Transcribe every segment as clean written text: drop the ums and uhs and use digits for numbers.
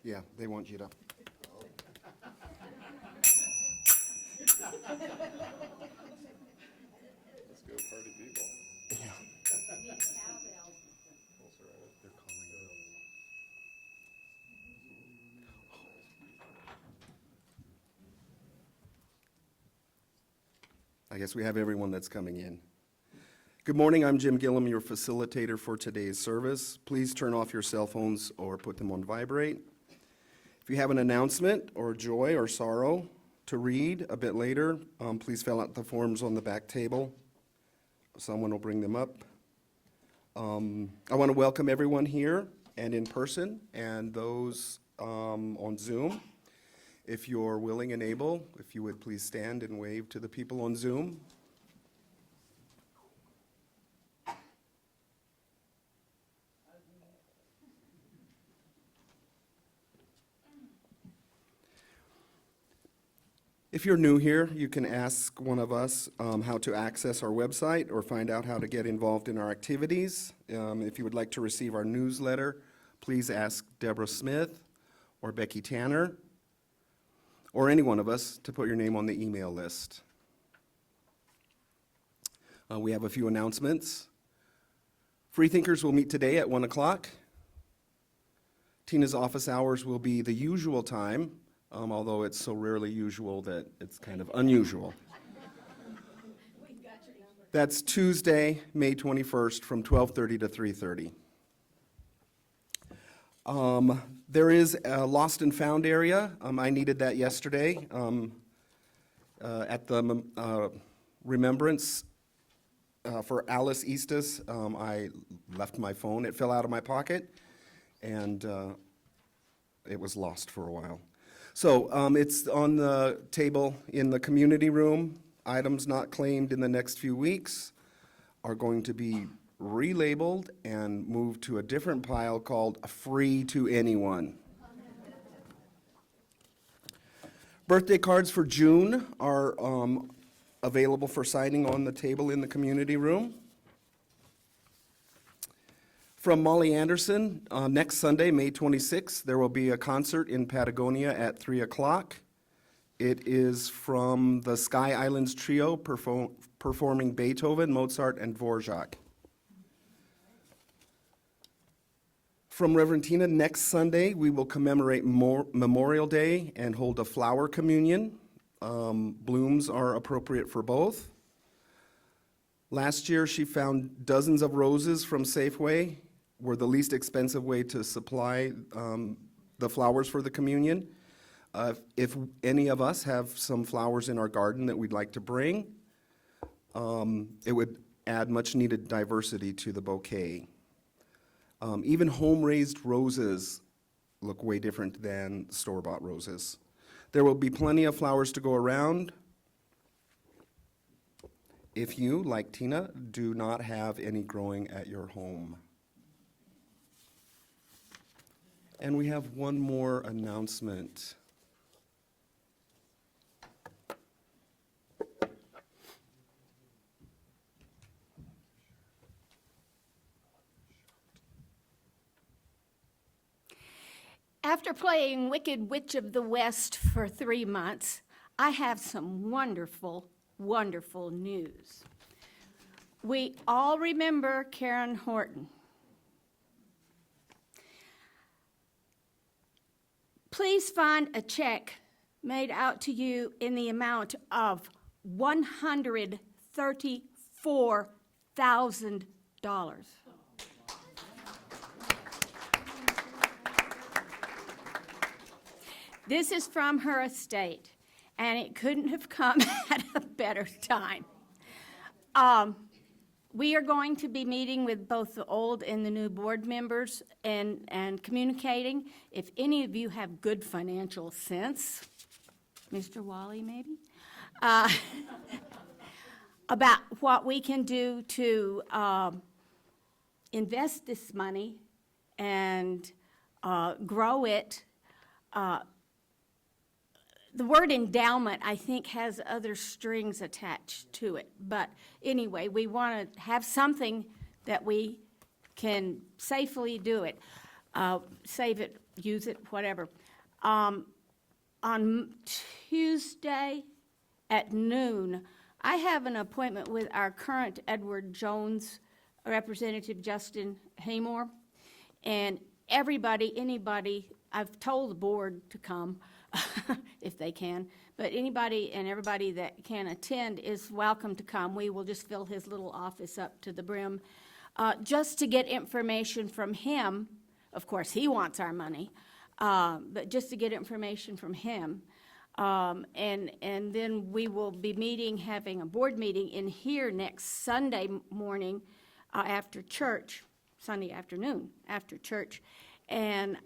Yeah, they want you to. Let's go, party people. Yeah. They're calling you. I guess we have everyone that's coming in. Good morning, I'm Jim Gillum, your facilitator for today's service. Please turn off your cell phones or put them on vibrate. If you have an announcement or joy or sorrow to read a bit later, please fill out the forms on the back table. Someone will bring them up. I want to welcome everyone here and in person and those on Zoom. If you're willing and able, if you would please stand and wave to the people on Zoom. If you're new here, you can ask one of us how to access our website or find out how to get involved in our activities. If you would like to receive our newsletter, please ask Deborah Smith or Becky Tanner or any one of us to put your name on the email list. We have a few announcements. Freethinkers will meet today at 1 o'clock. Tina's office hours will be the usual time, although it's so rarely usual that it's kind of unusual. That's Tuesday, May 21st from 12:30 to 3:30. There is a lost and found area. I needed that yesterday at the remembrance for Alice Eastus. I left my phone. It fell out of my pocket, and it was lost for a while. So it's on the table in the community room. Items not claimed in the next few weeks are going to be relabeled and moved to a different pile called Free to Anyone. Birthday cards for June are available for signing on the table in the community room. From Molly Anderson, next Sunday, May 26th, there will be a concert in Patagonia at 3 o'clock. It is from the Sky Islands Trio performing Beethoven, Mozart, and Dvorak. From Reverend Tina, next Sunday, we will commemorate Memorial Day and hold a flower communion. Blooms are appropriate for both. Last year, she found dozens of roses from Safeway, were the least expensive way to supply the flowers for the communion. If any of us have some flowers in our garden that we'd like to bring, it would add much needed diversity to the bouquet. Even home-raised roses look way different than store-bought roses. There will be plenty of flowers to go around. If you, like Tina, do not have any growing at your home. And we have one more announcement. After playing Wicked Witch of the West for 3 months, I have some wonderful, wonderful news. We all remember Karen Horton. Please find a check made out to you in the amount of $134,000. This is from her estate, and it couldn't have come at a better time. We are going to be meeting with both the old and the new board members and communicating. If any of you have good financial sense, Mr. Wally maybe, about what we can do to invest this money and grow it. The word endowment, I think, has other strings attached to it. But anyway, we want to have something that we can safely do it, save it use it, whatever. On Tuesday at noon, I have an appointment with our current Edward Jones Representative Justin Haymore, and anybody, I've told the board to come if they can, but anybody and everybody that can attend is welcome to come. We will just fill his little office up to the brim, just to get information from him. Of course, he wants our money, but just to get information from him. And then we will be having a board meeting in here next Sunday morning after church, Sunday afternoon after church. And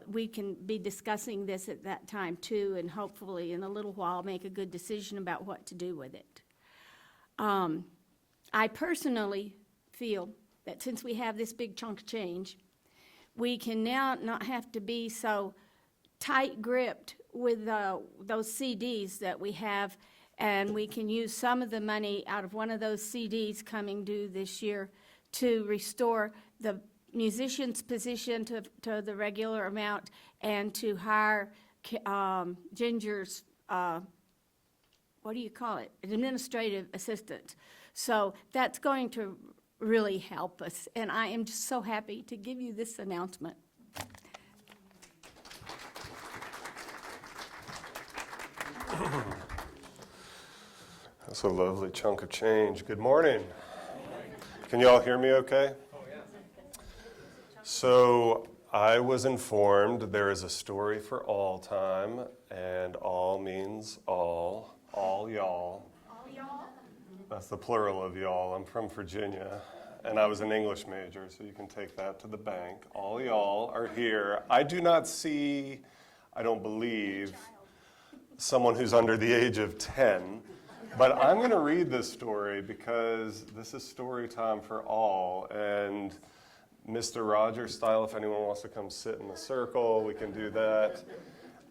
we can be discussing this at that time too, and hopefully in a little while make a good decision about what to do with it. I personally feel that since we have this big chunk of change, we can now not have to be so tight-gripped with those CDs that we have, and we can use some of the money out of one of those CDs coming due this year to restore the musician's position to the regular amount and to hire Ginger's, what do you call it, an administrative assistant. So that's going to really help us, and I am just so happy to give you this announcement. That's a lovely chunk of change. Good morning. Can you all hear me okay? Oh, yeah. So I was informed there is a story for all time, and all means all y'all. All y'all? That's the plural of y'all. I'm from Virginia, and I was an English major, so you can take that to the bank. All y'all are here. I do not see, I don't believe, someone who's under the age of 10. But I'm going to read this story because this is story time for all. And Mr. Rogers style, if anyone wants to come sit in the circle, we can do that.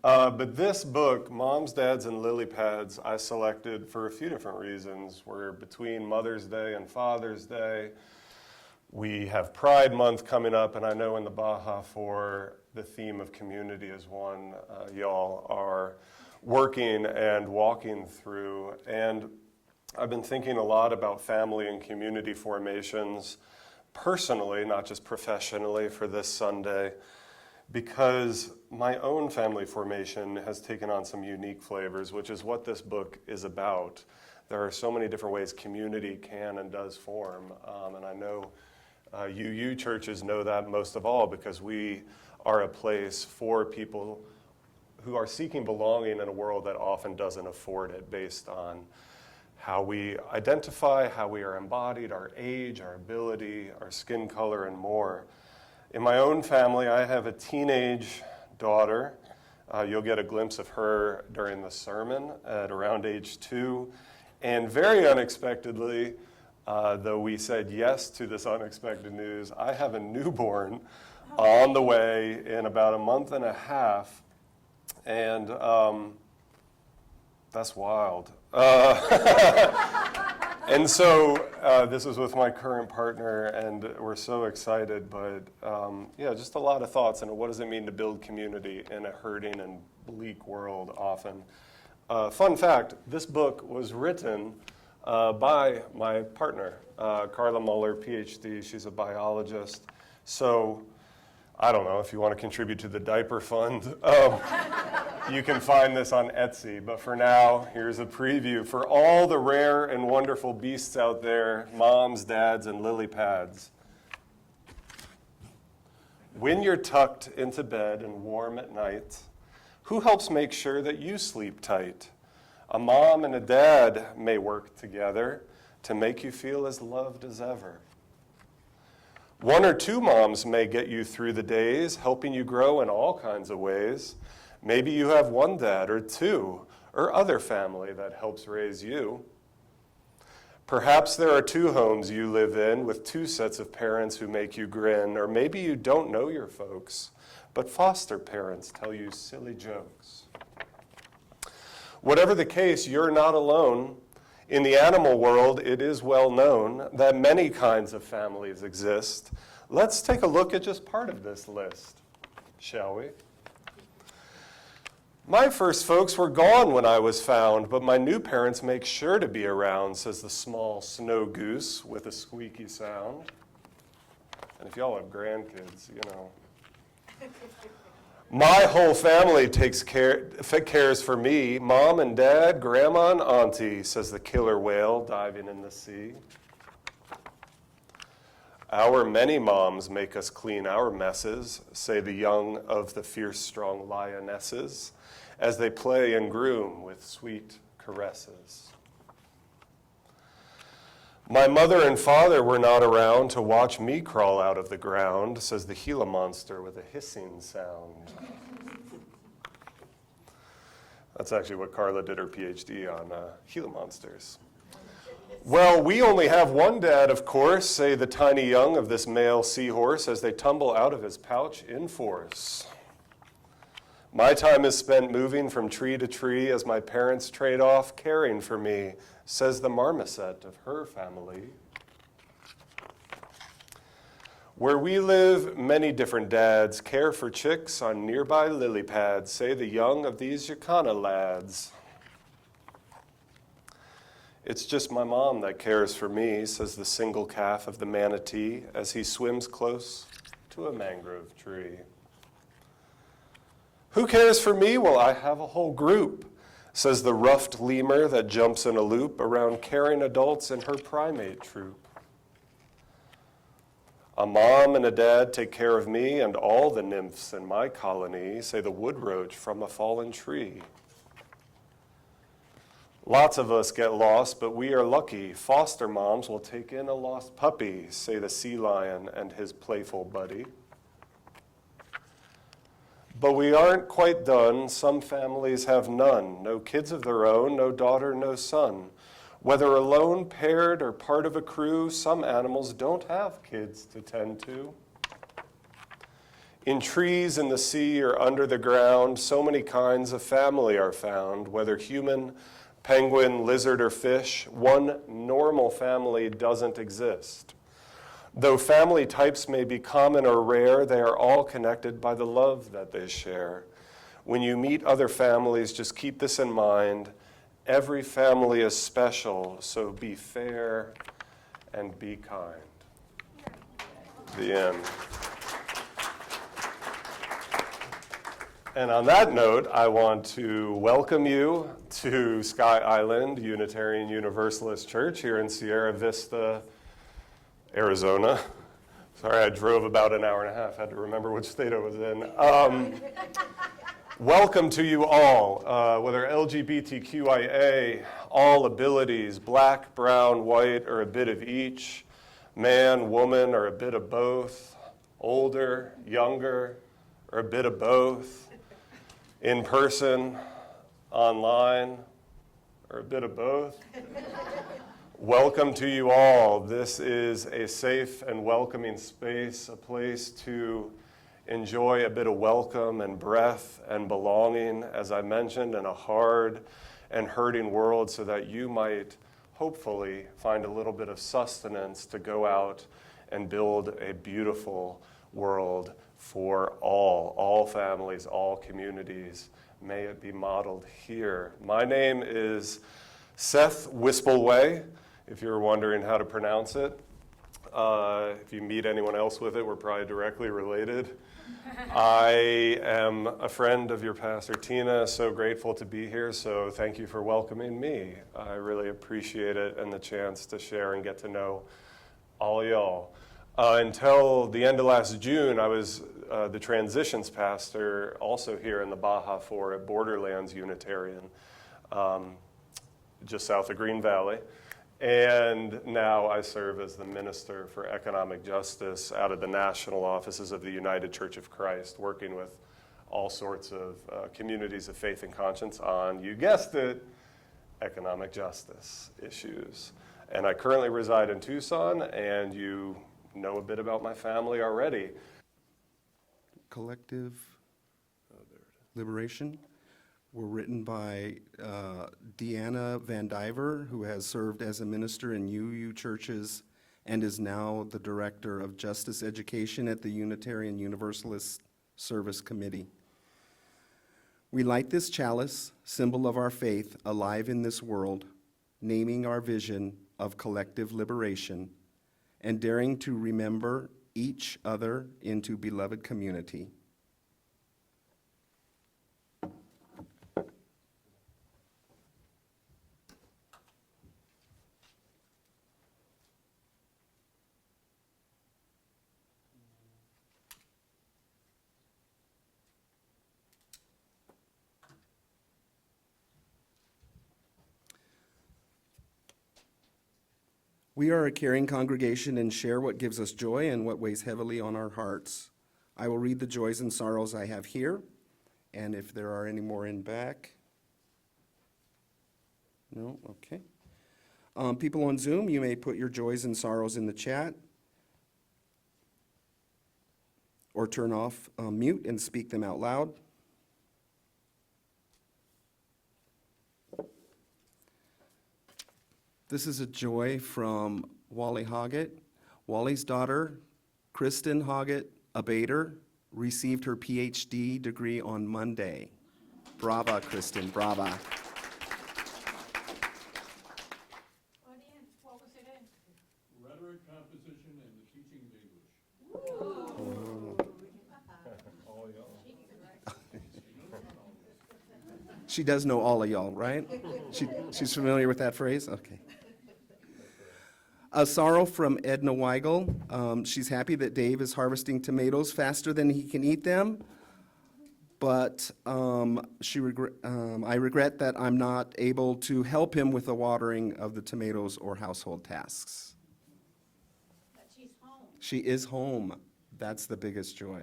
But this book, Moms, Dads, and Lily Pads, I selected for a few different reasons. We're between Mother's Day and Father's Day. We have Pride Month coming up, and I know in the Baja 4, the theme of community is one y'all are working and walking through. And I've been thinking a lot about family and community formations personally, not just professionally, for this Sunday, because my own family formation has taken on some unique flavors, which is what this book is about. There are so many different ways community can and does form, and I know UU churches know that most of all, because we are a place for people who are seeking belonging in a world that often doesn't afford it, based on how we identify, how we are embodied, our age, our ability, our skin color, and more. In my own family, I have a teenage daughter. You'll get a glimpse of her during the sermon at around age 2. And very unexpectedly, though we said yes to this unexpected news, I have a newborn on the way in about a month and a half. And that's wild. And so this is with my current partner, and we're so excited. But yeah, just a lot of thoughts on what does it mean to build community in a hurting and bleak world often. Fun fact, this book was written by my partner, Carla Muller, PhD. She's a biologist. So I don't know if you want to contribute to the diaper fund. You can find this on Etsy, but for now, here's a preview for all the rare and wonderful beasts out there, moms, dads, and lily pads. When you're tucked into bed and warm at night, who helps make sure that you sleep tight? A mom and a dad may work together to make you feel as loved as ever. One or two moms may get you through the days, helping you grow in all kinds of ways. Maybe you have one dad or two or other family that helps raise you. Perhaps there are two homes you live in with two sets of parents who make you grin, or maybe you don't know your folks, but foster parents tell you silly jokes. Whatever the case, you're not alone. In the animal world, it is well known that many kinds of families exist. Let's take a look at just part of this list, shall we? My first folks were gone when I was found, but my new parents make sure to be around, says the small snow goose with a squeaky sound. And if y'all have grandkids, you know. My whole family cares for me, mom and dad, grandma and auntie, says the killer whale diving in the sea. Our many moms make us clean our messes, say the young of the fierce, strong lionesses, as they play and groom with sweet caresses. My mother and father were not around to watch me crawl out of the ground, says the Gila monster with a hissing sound. That's actually what Carla did her PhD on, Gila monsters. Well, we only have one dad, of course, say the tiny young of this male seahorse as they tumble out of his pouch in force. My time is spent moving from tree to tree as my parents trade off caring for me, says the marmoset of her family. Where we live, many different dads care for chicks on nearby lily pads, say the young of these Yacana lads. It's just my mom that cares for me, says the single calf of the manatee as he swims close to a mangrove tree. Who cares for me? Well, I have a whole group, says the ruffed lemur that jumps in a loop around caring adults in her primate troop. A mom and a dad take care of me and all the nymphs in my colony, say the wood roach from a fallen tree. Lots of us get lost, but we are lucky. Foster moms will take in a lost puppy, say the sea lion and his playful buddy. But we aren't quite done. Some families have none. No kids of their own, no daughter, no son. Whether alone, paired, or part of a crew, some animals don't have kids to tend to. In trees, in the sea, or under the ground, so many kinds of family are found, whether human, penguin, lizard, or fish. One normal family doesn't exist. Though family types may be common or rare, they are all connected by the love that they share. When you meet other families, just keep this in mind. Every family is special, so be fair and be kind. The end. And on that note, I want to welcome you to Sky Island Unitarian Universalist Church here in Sierra Vista, Arizona. Sorry, I drove about an hour and a half, had to remember which state I was in. Welcome to you all, whether LGBTQIA, all abilities, black, brown, white, or a bit of each, man, woman, or a bit of both, older, younger, or a bit of both, in person, online, or a bit of both. Welcome to you all. This is a safe and welcoming space, a place to enjoy a bit of welcome and breath and belonging, as I mentioned, in a hard and hurting world, so that you might hopefully find a little bit of sustenance to go out and build a beautiful world for all families, all communities. May it be modeled here. My name is Seth Wispelwey, if you're wondering how to pronounce it. If you meet anyone else with it, we're probably directly related. I am a friend of your pastor, Tina, so grateful to be here, so thank you for welcoming me. I really appreciate it and the chance to share and get to know all y'all. Until the end of last June, I was the transitions pastor also here in the Baja 4 at Borderlands Unitarian, just south of Green Valley. And now I serve as the Minister for Economic Justice out of the national offices of the United Church of Christ, working with all sorts of communities of faith and conscience on, you guessed it, economic justice issues. And I currently reside in Tucson, and you know a bit about my family already. Collective Liberation were written by Deanna Van Diver, who has served as a minister in UU churches and is now the director of justice education at the Unitarian Universalist Service Committee. We light this chalice, symbol of our faith, alive in this world, naming our vision of collective liberation and daring to remember each other into beloved community. We are a caring congregation and share what gives us joy and what weighs heavily on our hearts. I will read the joys and sorrows I have here, and if there are any more in back. No? Okay. People on Zoom, you may put your joys and sorrows in the chat or turn off mute and speak them out loud. This is a joy from Wally Hoggett. Wally's daughter, Kristen Hoggett, a Bader, received her PhD degree on Monday. Brava, Kristen, brava. What was it in? Rhetoric, composition, and the teaching of English. She does know all of y'all, right? She's familiar with that phrase? Okay. A sorrow from Edna Weigel. She's happy that Dave is harvesting tomatoes faster than he can eat them, but I regret that I'm not able to help him with the watering of the tomatoes or household tasks. But she's home. She is home. That's the biggest joy.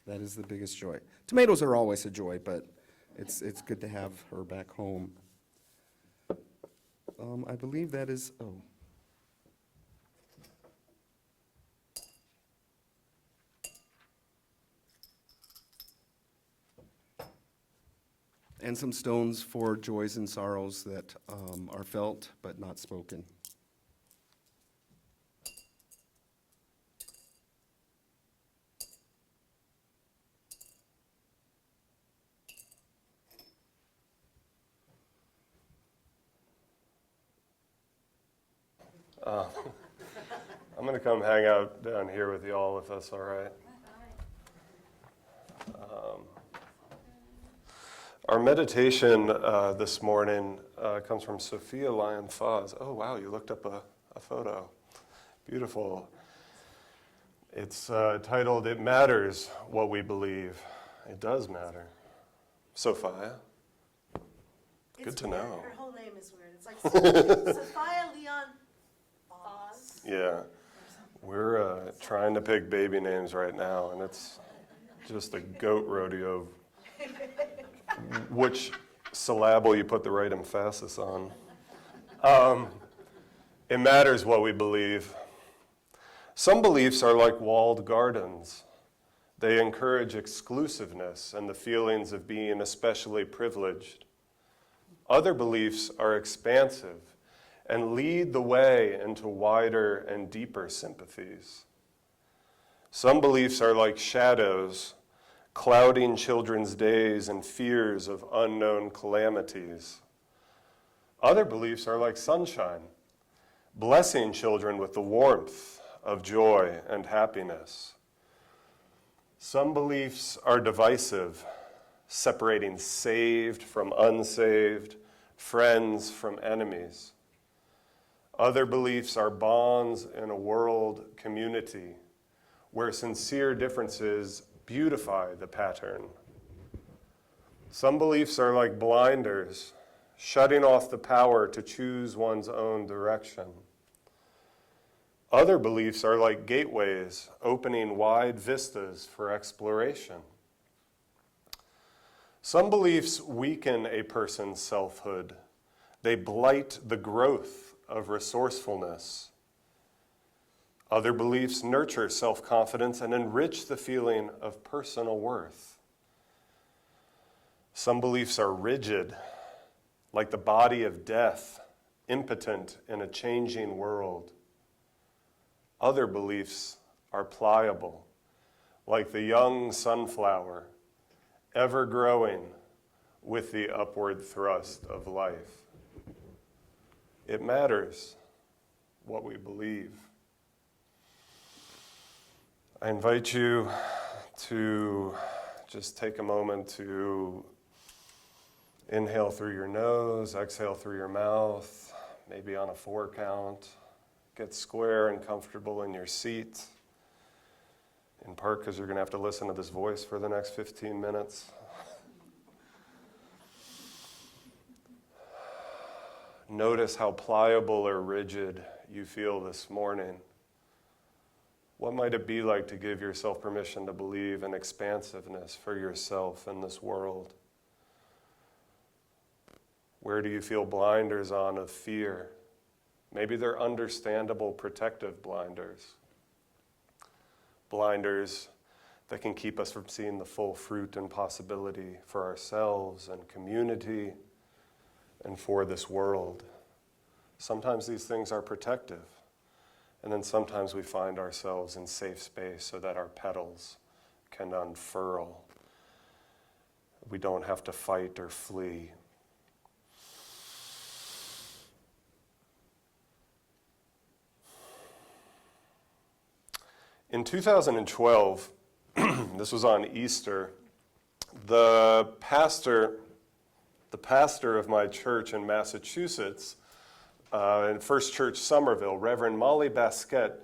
That is the biggest joy. Tomatoes are always a joy, but it's good to have her back home. I believe that is, and some stones for joys and sorrows that are felt but not spoken. I'm going to come hang out down here with y'all if that's all right. Our meditation this morning comes from Sophia Lyon-Foz. Oh, wow, you looked up a photo. Beautiful. It's titled, "It Matters What We Believe." It does matter. Sophia, good to weird. know. Her whole name is weird. It's like Sophia Leon Foz. Yeah, we're trying to pick baby names right now, and it's just a goat rodeo. Which syllable you put the right emphasis on. It matters what we believe. Some beliefs are like walled gardens. They encourage exclusiveness and the feelings of being especially privileged. Other beliefs are expansive and lead the way into wider and deeper sympathies. Some beliefs are like shadows, clouding children's days and fears of unknown calamities. Other beliefs are like sunshine, blessing children with the warmth of joy and happiness. Some beliefs are divisive, separating saved from unsaved, friends from enemies. Other beliefs are bonds in a world community where sincere differences beautify the pattern. Some beliefs are like blinders, shutting off the power to choose one's own direction. Other beliefs are like gateways, opening wide vistas for exploration. Some beliefs weaken a person's selfhood. They blight the growth of resourcefulness. Other beliefs nurture self-confidence and enrich the feeling of personal worth. Some beliefs are rigid, like the body of death, impotent in a changing world. Other beliefs are pliable, like the young sunflower, ever growing with the upward thrust of life. It matters what we believe. I invite you to just take a moment to inhale through your nose, exhale through your mouth, maybe on a 4 count. Get square and comfortable in your seat, in part because you're going to have to listen to this voice for the next 15 minutes. Notice how pliable or rigid you feel this morning. What might it be like to give yourself permission to believe in expansiveness for yourself in this world? Where do you feel blinders on of fear? Maybe they're understandable protective blinders. Blinders that can keep us from seeing the full fruit and possibility for ourselves and community and for this world. Sometimes these things are protective, and then sometimes we find ourselves in safe space so that our petals can unfurl. We don't have to fight or flee. In 2012, this was on Easter, the pastor of my church in Massachusetts, in First Church Somerville, Reverend Molly Basquette,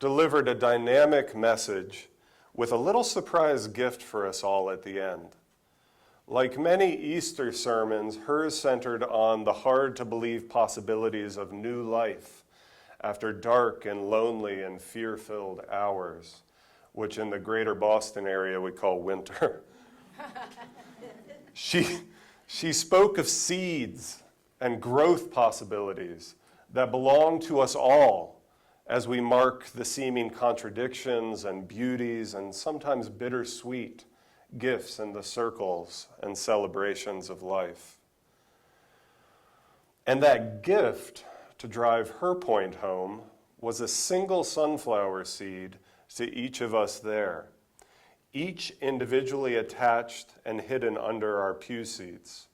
delivered a dynamic message with a little surprise gift for us all at the end. Like many Easter sermons, hers centered on the hard-to-believe possibilities of new life after dark and lonely and fear-filled hours, which in the greater Boston area we call winter. She spoke of seeds and growth possibilities that belong to us all as we mark the seeming contradictions and beauties and sometimes bittersweet gifts in the circles and celebrations of life. And that gift, to drive her point home, was a single sunflower seed to each of us there, each individually attached and hidden under our pew seats.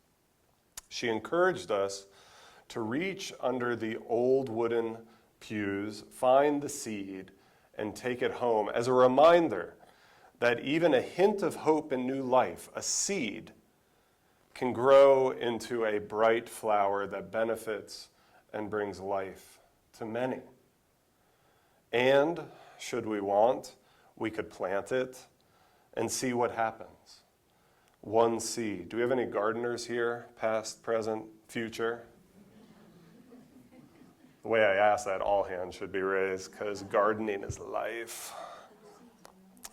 She encouraged us to reach under the old wooden pews, find the seed, and take it home as a reminder that even a hint of hope and new life, a seed, can grow into a bright flower that benefits and brings life to many. And, should we want, we could plant it and see what happens. One seed. Do we have any gardeners here, past, present, future? The way I ask that, all hands should be raised, because gardening is life.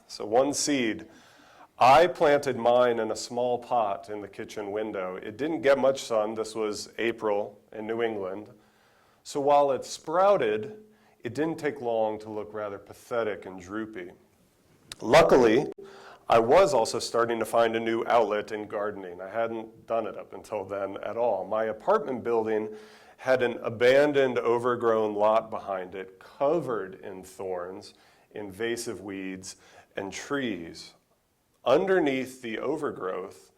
So one seed. I planted mine in a small pot in the kitchen window. It didn't get much sun. This was April in New England. So while it sprouted, it didn't take long to look rather pathetic and droopy. Luckily, I was also starting to find a new outlet in gardening. I hadn't done it up until then at all. My apartment building had an abandoned, overgrown lot behind it, covered in thorns, invasive weeds, and trees. Underneath the overgrowth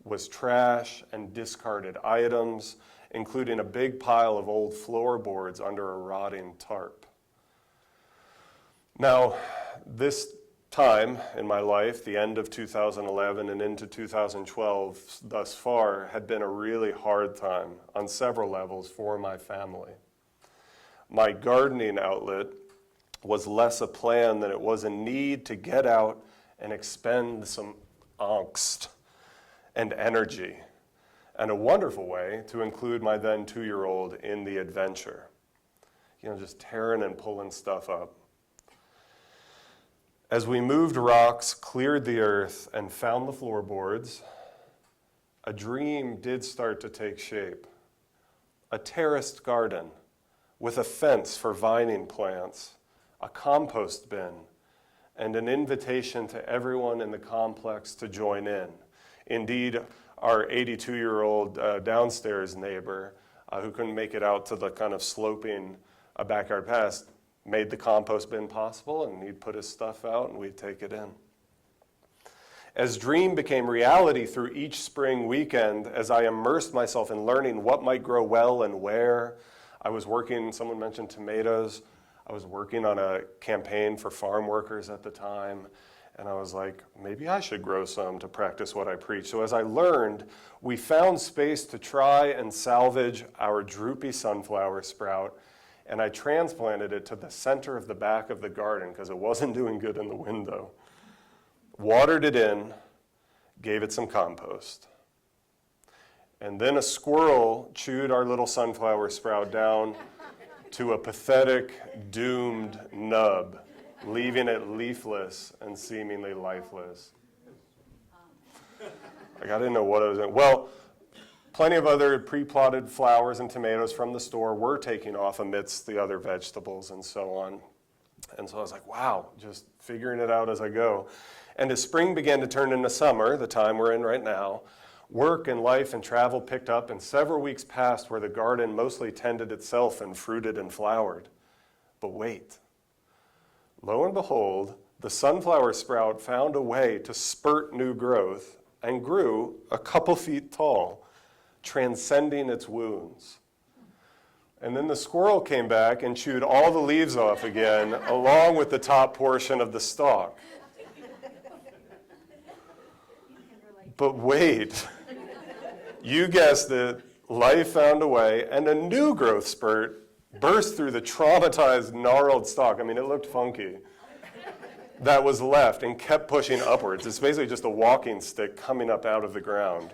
was trash and discarded items, including a big pile of old floorboards under a rotting tarp. Now, this time in my life, the end of 2011 and into 2012 thus far, had been a really hard time on several levels for my family. My gardening outlet was less a plan than it was a need to get out and expend some angst and energy, and a wonderful way to include my then 2-year-old in the adventure. Just tearing and pulling stuff up. As we moved rocks, cleared the earth, and found the floorboards, a dream did start to take shape. A terraced garden with a fence for vining plants, a compost bin, and an invitation to everyone in the complex to join in. Indeed, our 82-year-old downstairs neighbor, who couldn't make it out to the kind of sloping backyard path, made the compost bin possible, and he'd put his stuff out and we'd take it in. As dream became reality through each spring weekend, as I immersed myself in learning what might grow well and where, I was working, someone mentioned tomatoes, I was working on a campaign for farm workers at the time, and I was like, maybe I should grow some to practice what I preach. So as I learned, we found space to try and salvage our droopy sunflower sprout, and I transplanted it to the center of the back of the garden because it wasn't doing good in the window. Watered it in, gave it some compost. And then a squirrel chewed our little sunflower sprout down to a pathetic, doomed nub, leaving it leafless and seemingly lifeless. Like, I didn't know what I was doing. Well, plenty of other pre-plotted flowers and tomatoes from the store were taking off amidst the other vegetables and so on. And so I was like, wow, just figuring it out as I go. And as spring began to turn into summer, the time we're in right now, work and life and travel picked up, and several weeks passed where the garden mostly tended itself and fruited and flowered. But wait, lo and behold, the sunflower sprout found a way to spurt new growth and grew a couple feet tall, transcending its wounds. And then the squirrel came back and chewed all the leaves off again, along with the top portion of the stalk. But wait, you guessed it, life found a way, and a new growth spurt burst through the traumatized, gnarled stalk. I mean, it looked funky. That was left and kept pushing upwards. It's basically just a walking stick coming up out of the ground.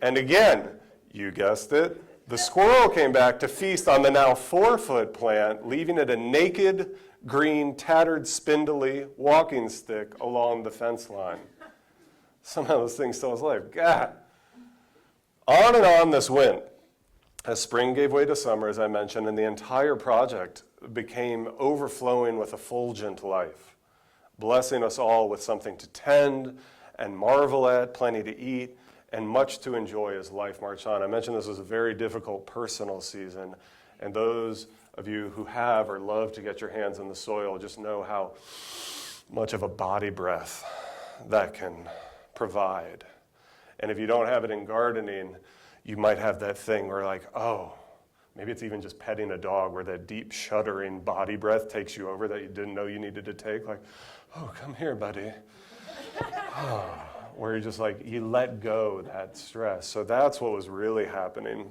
And again, you guessed it, the squirrel came back to feast on the now 4-foot plant, leaving it a naked, green, tattered, spindly walking stick along the fence line. Somehow this thing still has life. God. On and on this went. As spring gave way to summer, as I mentioned, and the entire project became overflowing with effulgent life, blessing us all with something to tend and marvel at, plenty to eat, and much to enjoy as life marched on. I mentioned this was a very difficult personal season, and those of you who have or love to get your hands in the soil just know how much of a body breath that can provide. And if you don't have it in gardening, you might have that thing where like, oh, maybe it's even just petting a dog where that deep shuddering body breath takes you over that you didn't know you needed to take. Like, oh, come here, buddy. Oh, where you're just like, you let go that stress. So that's what was really happening.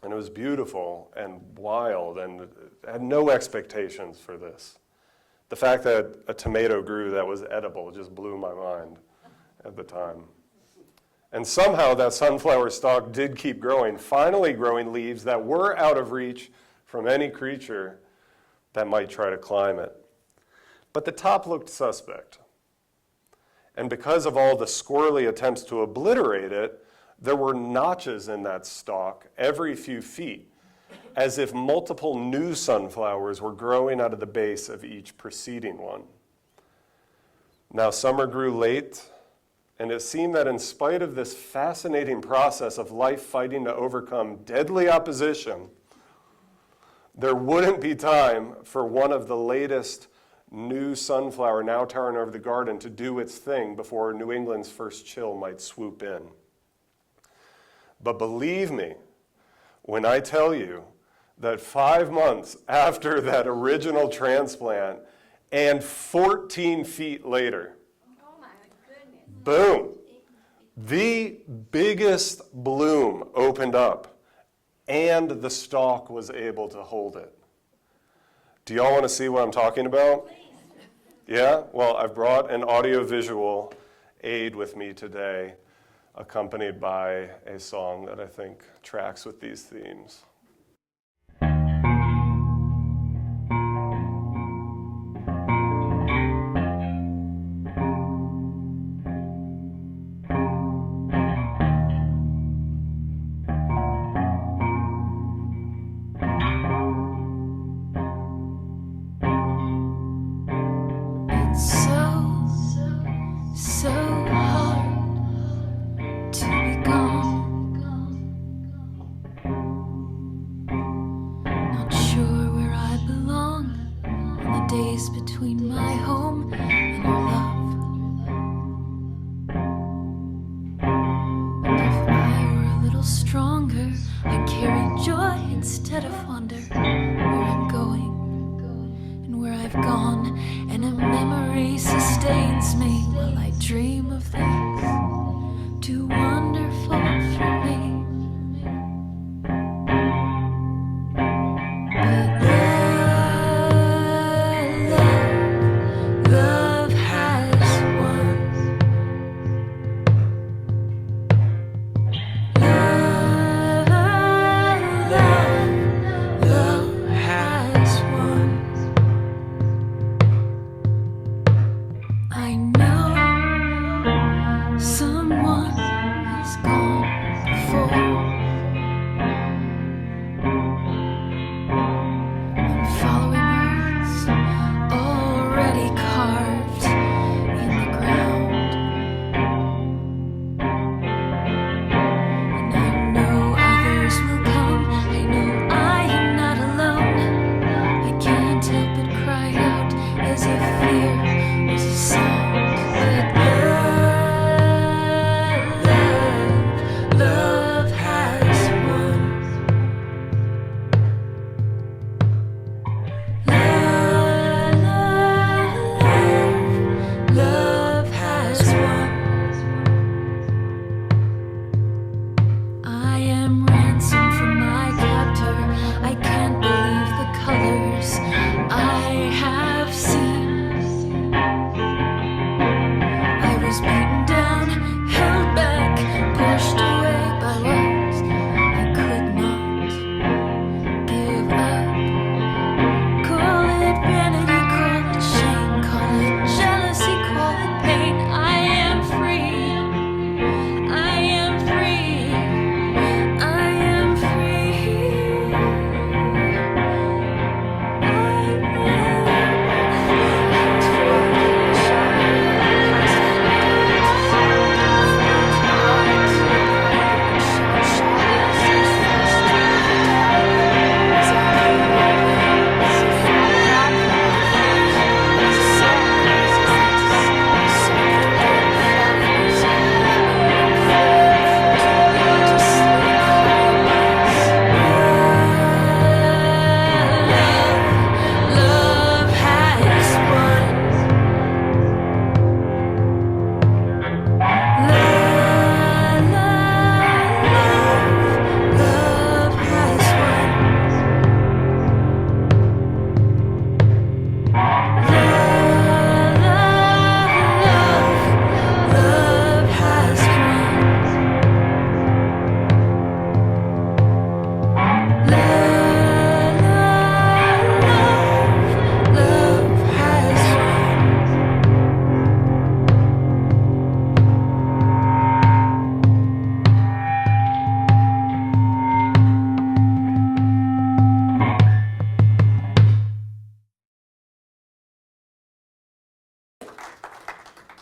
And it was beautiful and wild, and I had no expectations for this. The fact that a tomato grew that was edible just blew my mind at the time. And somehow that sunflower stalk did keep growing, finally growing leaves that were out of reach from any creature that might try to climb it. But the top looked suspect. And because of all the squirrely attempts to obliterate it, there were notches in that stalk every few feet, as if multiple new sunflowers were growing out of the base of each preceding one. Now summer grew late, and it seemed that in spite of this fascinating process of life fighting to overcome deadly opposition, there wouldn't be time for one of the latest new sunflower now towering over the garden to do its thing before New England's first chill might swoop in. But believe me when I tell you that 5 months after that original transplant and 14 feet later, boom, the biggest bloom opened up, and the stalk was able to hold it. Do y'all want to see what I'm talking about? Yeah? Well, I've brought an audiovisual aid with me today, accompanied by a song that I think tracks with these themes. So hard to be gone. Not sure where I belong on the days between my home and our love.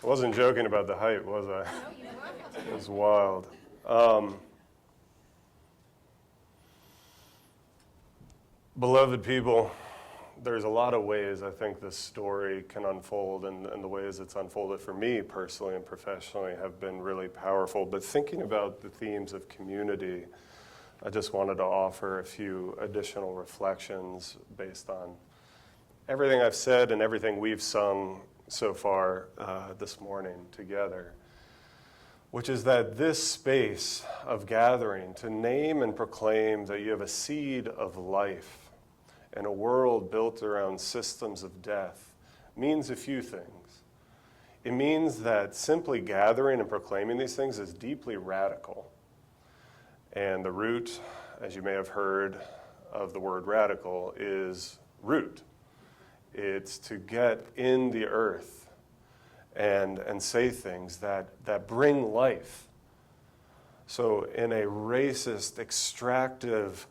I wasn't joking about the height, was I? It was wild. Beloved people, there's a lot of ways I think this story can unfold, and the ways it's unfolded for me personally and professionally have been really powerful. But thinking about the themes of community, I just wanted to offer a few additional reflections based on everything I've said and everything we've sung so far this morning together, which is that this space of gathering to name and proclaim that you have a seed of life in a world built around systems of death means a few things. It means that simply gathering and proclaiming these things is deeply radical. And the root, as you may have heard, of the word radical is root. It's to get in the earth and say things that bring life. So in a racist, extractive,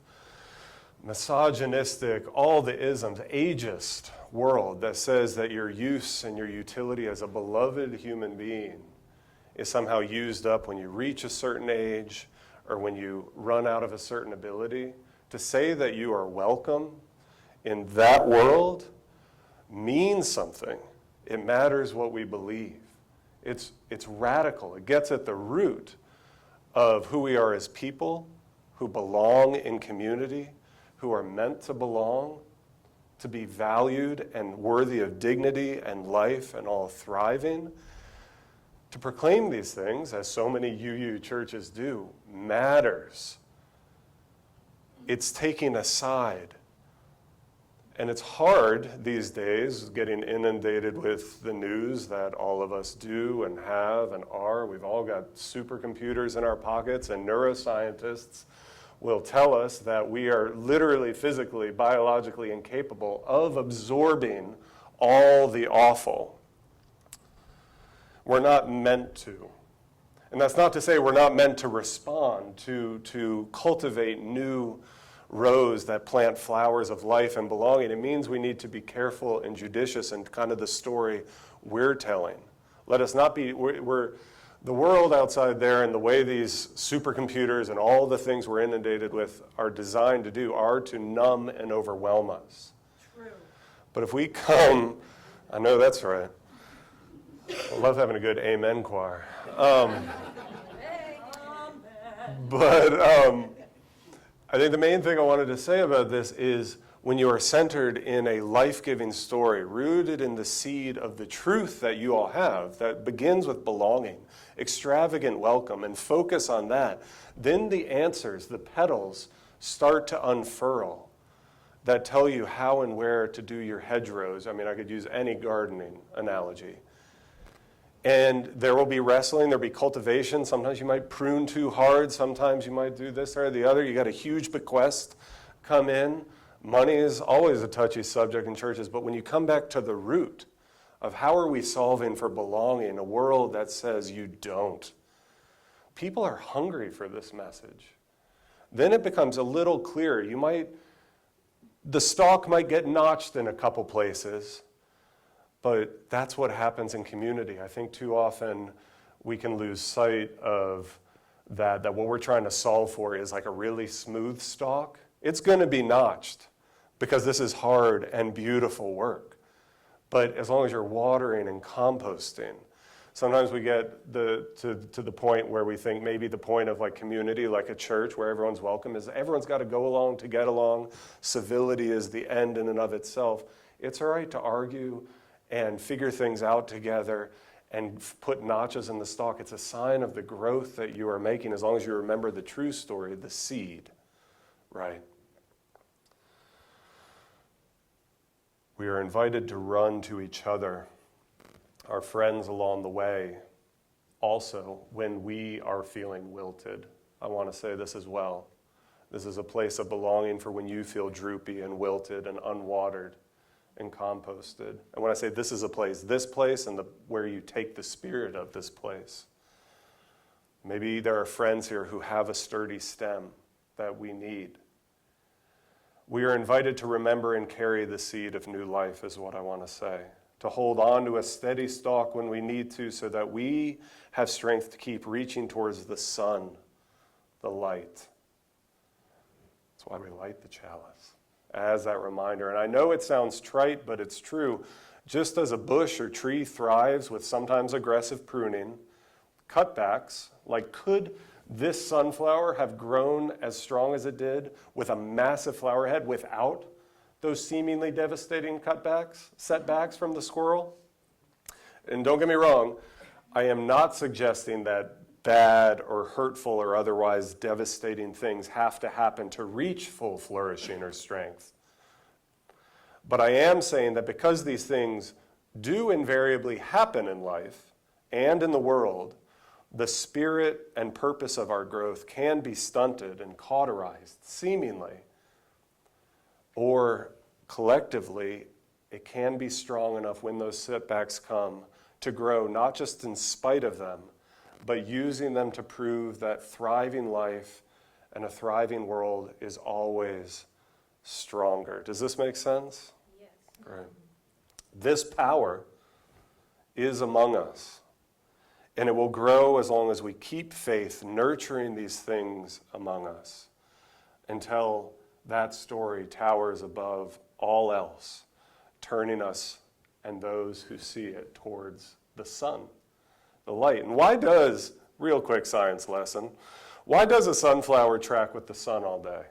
misogynistic, all the isms, ageist world that says that your use and your utility as a beloved human being is somehow used up when you reach a certain age or when you run out of a certain ability, to say that you are welcome in that world means something. It matters what we believe. It's radical. It gets at the root of who we are as people who belong in community, who are meant to belong, to be valued and worthy of dignity and life and all thriving. To proclaim these things, as so many UU churches do, matters. It's taking a side. And it's hard these days, getting inundated with the news that all of us do and have and are. We've all got supercomputers in our pockets, and neuroscientists will tell us that we are literally, physically, biologically incapable of absorbing all the awful. We're not meant to. And that's not to say we're not meant to respond, to cultivate new rows that plant flowers of life and belonging. It means we need to be careful and judicious in kind of the story we're telling. Let us not be, the world outside there and the way these supercomputers and all the things we're inundated with are designed to do are to numb and overwhelm us. True. But if we come, I know that's right. I love having a good amen choir. But I think the main thing I wanted to say about this is when you are centered in a life-giving story, rooted in the seed of the truth that you all have, that begins with belonging, extravagant welcome, and focus on that, then the answers, the petals, start to unfurl that tell you how and where to do your hedgerows. I mean, I could use any gardening analogy. And there will be wrestling, there'll be cultivation. Sometimes you might prune too hard. Sometimes you might do this or the other. You got a huge bequest come in. Money is always a touchy subject in churches, but when you come back to the root of how are we solving for belonging in a world that says you don't, people are hungry for this message. Then it becomes a little clearer. The stalk might get notched in a couple places, but that's what happens in community. I think too often we can lose sight of that what we're trying to solve for is like a really smooth stalk. It's going to be notched because this is hard and beautiful work. But as long as you're watering and composting, sometimes we get to the point where we think maybe the point of like community, like a church where everyone's welcome, is everyone's got to go along to get along. Civility is the end in and of itself. It's all right to argue and figure things out together and put notches in the stalk. It's a sign of the growth that you are making as long as you remember the true story, the seed, right? We are invited to run to each other, our friends along the way, also when we are feeling wilted. I want to say this as well. This is a place of belonging for when you feel droopy and wilted and unwatered and composted. And when I say this place and where you take the spirit of this place. Maybe there are friends here who have a sturdy stem that we need. We are invited to remember and carry the seed of new life is what I want to say. to hold on to a steady stalk when we need to, so that we have strength to keep reaching towards the sun, the light. That's why we light the chalice, as that reminder. And I know it sounds trite, but it's true. Just as a bush or tree thrives with sometimes aggressive pruning, cutbacks, like could this sunflower have grown as strong as it did with a massive flower head without those seemingly devastating setbacks from the squirrel? And don't get me wrong, I am not suggesting that bad or hurtful or otherwise devastating things have to happen to reach full flourishing or strength. But I am saying that because these things do invariably happen in life and in the world, the spirit and purpose of our growth can be stunted and cauterized, seemingly. Or collectively, it can be strong enough when those setbacks come to grow, not just in spite of them, but using them to prove that thriving life and a thriving world is always stronger. Does this make sense? Yes. Right. This power is among us. And it will grow as long as we keep faith, nurturing these things among us, until that story towers above all else, turning us and those who see it towards the sun, the light. And why does, real quick science lesson, why does a sunflower track with the sun all day?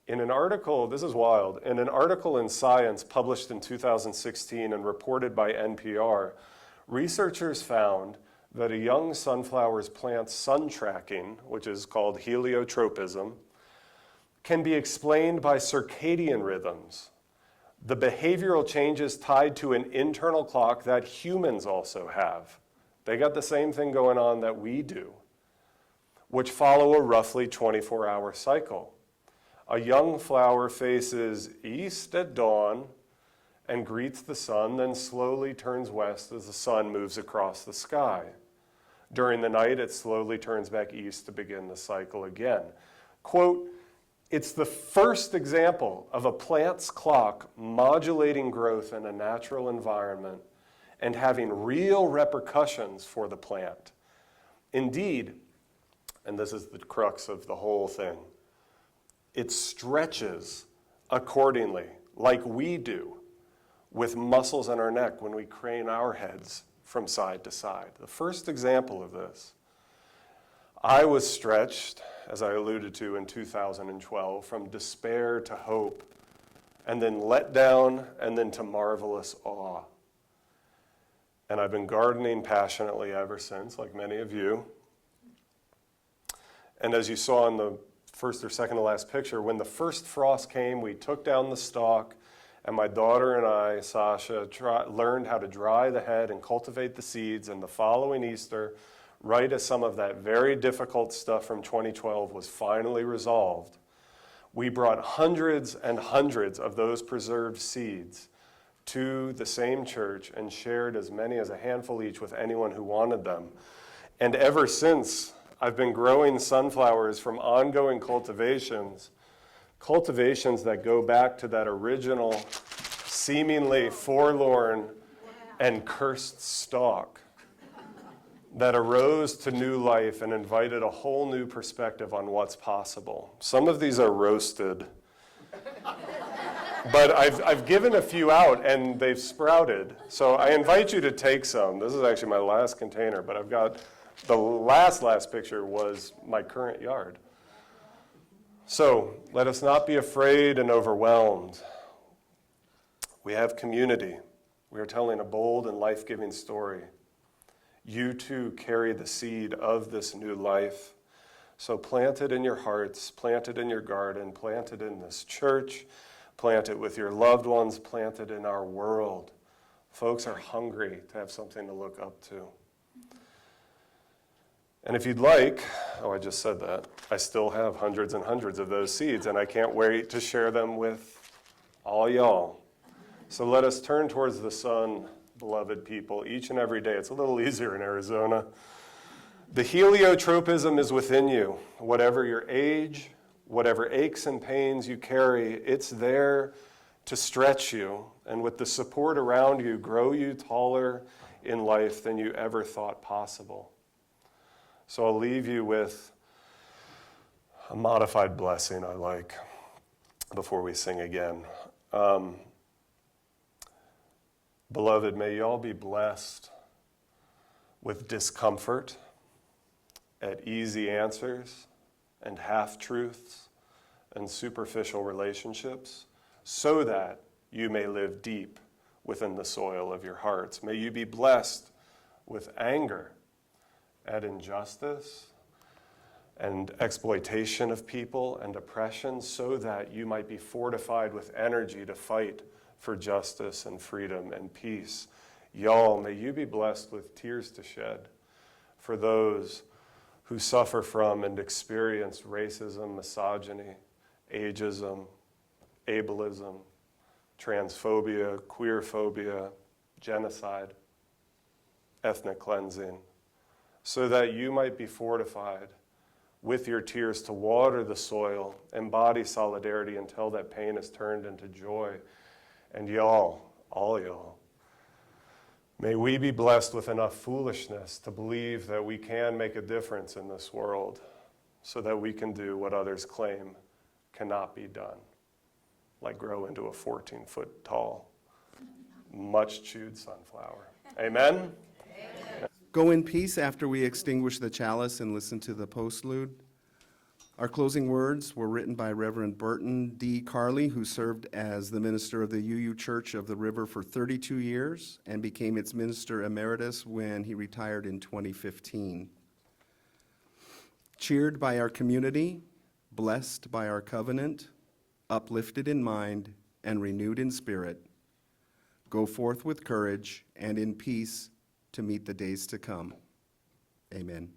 In an article, this is wild, in an article in Science published in 2016 and reported by NPR, researchers found that a young sunflower's plant's sun tracking, which is called heliotropism, can be explained by circadian rhythms, the behavioral changes tied to an internal clock that humans also have. They got the same thing going on that we do, which follow a roughly 24-hour cycle. A young flower faces east at dawn and greets the sun, then slowly turns west as the sun moves across the sky. During the night, it slowly turns back east to begin the cycle again. Quote, "It's the first example of a plant's clock modulating growth in a natural environment and having real repercussions for the plant. Indeed," and this is the crux of the whole thing, "it stretches accordingly, like we do, with muscles in our neck when we crane our heads from side to side." The first example of this. I was stretched, as I alluded to in 2012, from despair to hope, and then let down, and then to marvelous awe. And I've been gardening passionately ever since, like many of you. And as you saw in the first or second to last picture, when the first frost came, we took down the stalk, and my daughter and I, Sasha, learned how to dry the head and cultivate the seeds. And the following Easter, right as some of that very difficult stuff from 2012 was finally resolved, we brought hundreds and hundreds of those preserved seeds to the same church and shared as many as a handful each with anyone who wanted them. And ever since, I've been growing sunflowers from ongoing cultivations that go back to that original, seemingly forlorn and cursed stalk that arose to new life and invited a whole new perspective on what's possible. Some of these are roasted, but I've given a few out and they've sprouted. So I invite you to take some. This is actually my last container, but I've got the last picture was my current yard. So let us not be afraid and overwhelmed. We have community. We are telling a bold and life-giving story. You too carry the seed of this new life. So plant it in your hearts, plant it in your garden, plant it in this church, plant it with your loved ones, plant it in our world. Folks are hungry to have something to look up to. And if you'd like, I just said that, I still have hundreds and hundreds of those seeds, and I can't wait to share them with all y'all. So let us turn towards the sun, beloved people, each and every day. It's a little easier in Arizona. The heliotropism is within you. Whatever your age, whatever aches and pains you carry, it's there to stretch you, and with the support around you, grow you taller in life than you ever thought possible. So I'll leave you with a modified blessing I like before we sing again. Beloved, may you all be blessed with discomfort at easy answers and half-truths and superficial relationships, so that you may live deep within the soil of your hearts. May you be blessed with anger at injustice and exploitation of people and oppression, so that you might be fortified with energy to fight for justice and freedom and peace. Y'all, may you be blessed with tears to shed for those who suffer from and experience racism, misogyny, ageism, ableism, transphobia, queerphobia, genocide, ethnic cleansing, so that you might be fortified with your tears to water the soil, embody solidarity until that pain is turned into joy. And y'all, all y'all, may we be blessed with enough foolishness to believe that we can make a difference in this world, so that we can do what others claim cannot be done, like grow into a 14-foot tall, much chewed sunflower. Amen? Go in peace after we extinguish the chalice and listen to the postlude. Our closing words were written by Reverend Burton D. Carley, who served as the minister of the UU Church of the River for 32 years and became its minister emeritus when he retired in 2015. Cheered by our community, blessed by our covenant, uplifted in mind, and renewed in spirit, go forth with courage and in peace to meet the days to come. Amen.